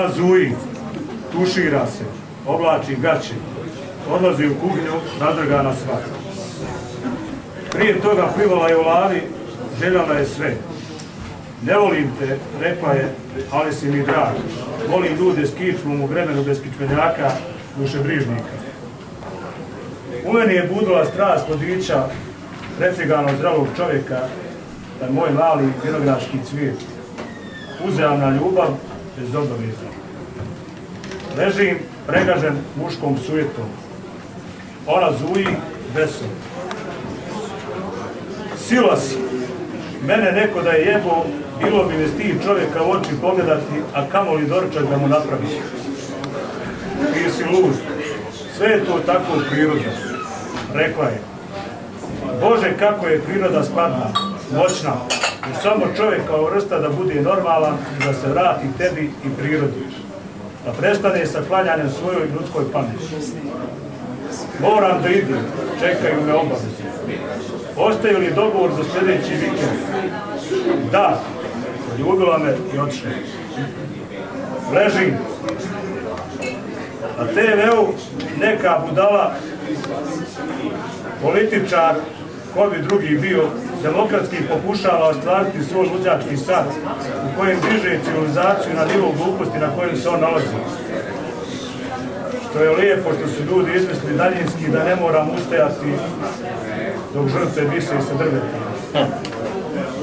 Ona zuji, tušira se, oblači gaće, odlazi u kuhinju, nadrgana sva. Prije toga plivala je u lavi, željela je sve. Ne volim te, rekla je, ali si mi drag. Volim ljude s kičmom u vremenu bez kičmenjaka, dušebrižnika. U meni je budila strast mladića, refriganog zdravog čovjeka, taj moj mali vinogradski cvijet. Uzajamna ljubav bez obaveza. Ležim pregažen muškom sujetom. Ona zuji besom. Sila si. Mene neko da je jebo, bilo bi me stih čovjeka u oči pogledati, a kamoli doručak da mu napraviš. Ti si lud. Sve je to tako prirodno. Rekla je. Bože, kako je priroda skladna, moćna. Jer samo čovjek kao vrsta da bude normalan i da se vrati tebi i prirodi. Da prestane sa klanjanjem svojoj ljudskoj pameti. Moram da idem, čekaju me obaveze. Ostaju li dogovor za sljedeći vikend? Da, ljubila me i otišla. Ležim. Na TV-u neka budala, političar, ko bi drugi bio, demokratski pokušava ostvariti svoj luđački san u kojem diže civilizaciju na nivo gluposti na kojem se on nalazi. Što je lijepo što su ljudi izmislili daljinski da ne moram ustajati dok žrtve vise sa drveta.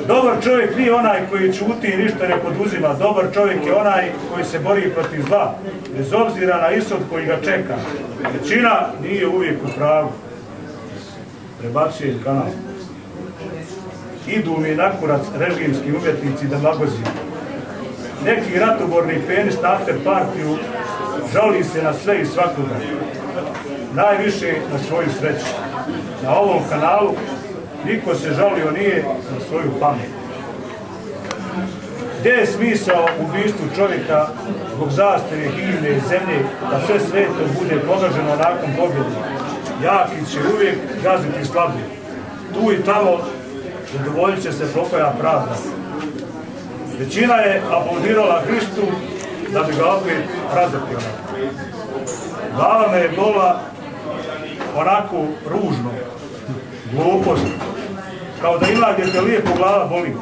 Dobar čovjek nije onaj koji ćuti i ništa ne poduzima. Dobar čovjek je onaj koji se bori protiv zla, bez obzira na ishod koji ga čeka. Većina nije uvijek u pravu. Prebacuje kanal. Idu mi na kurac režimski umjetnici demagozi. Neki ratoborni penis na after partiju žali se na sve i svakoga. Najviše na svoju sreću. Na ovom kanalu niko se žalio nije na svoju pamet. Gdje je smisao ubistvu čovjeka zbog zastave, himne i zemlje, da sve sveto bude pogaženo nakon pobjede? Jaki će uvijek gaziti slabije. Tu i tamo zadovoljit će se pokoja pravda. Većina je aplaudirala Hristu da bi ga opet razapila. Glava me je bola onako ružno, glupost, kao da ima gdje te lijepo glava boli.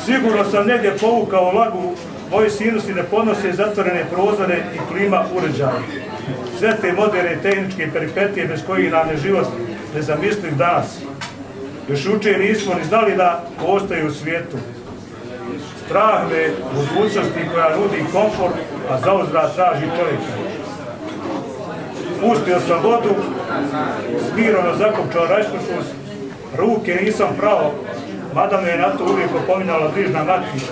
Sigurno sam negdje povukao lagu, moji sinusi ne podnose zatvorene prozore i klima uređaja. Sve te moderne tehničke peripetije bez kojih nam je život nezamisliv danas. Još jučer nismo ni znali da postoji u svijetu. Strah me budućnosti koja nudi komfort, a zauzvrat traži čovjeka. Pustio sam vodu, smirano zakopčao rajškošus, ruke nisam pravo, mada me je na to uvijek opominjala bližna mati.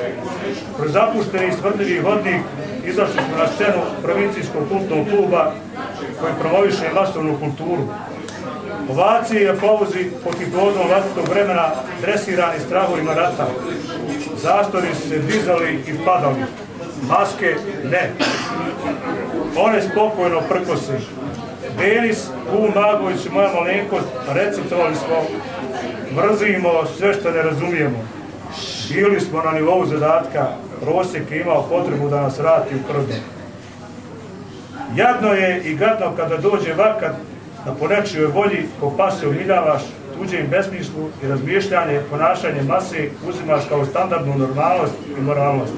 Kroz zapušteni i smrdljivi hodnik izašli smo na scenu provincijskog kultnog kluba koji promoviše masovnu kulturu. Ovacije i aplauzi pod hipnozom vlastitog vremena, dresirani strahovima rata. Zastori su se dizali i padali. Maske ne. One spokojno prkose. Denis, Kum Magović i moja malenkost recitovali smo, mrzimo sve što ne razumijemo. Bili smo na nivou zadatka, prosjek je imao potrebu da nas vrati u krvno. Jadno je i gadno kada dođe vakat da po nečijoj volji ko pase umiljavaš, tuđem besmislu i razmišljanje, ponašanje mase uzimaš kao standardnu normalnost i moralnost.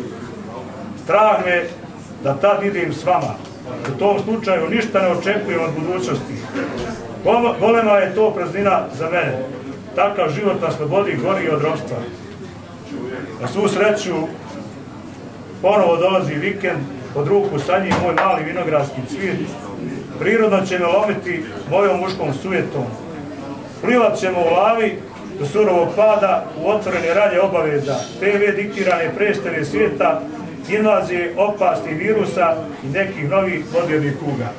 Strah me da tad idem s vama. U tom slučaju ništa ne očekujem od budućnosti. Golema je to praznina za mene. Takav život na slobodi gori od ropstva. Na svu sreću ponovo dolazi vikend, pod ruku sa njim moj mali vinogradski cvijet. Prirodno će me lomiti mojom muškom sujetom. Plivat ćemo u lavi do surovog pada u otvorene ralje obaveza, TV diktirane predstave svijeta, invazije opasnih virusa i nekih novih modernih kuga.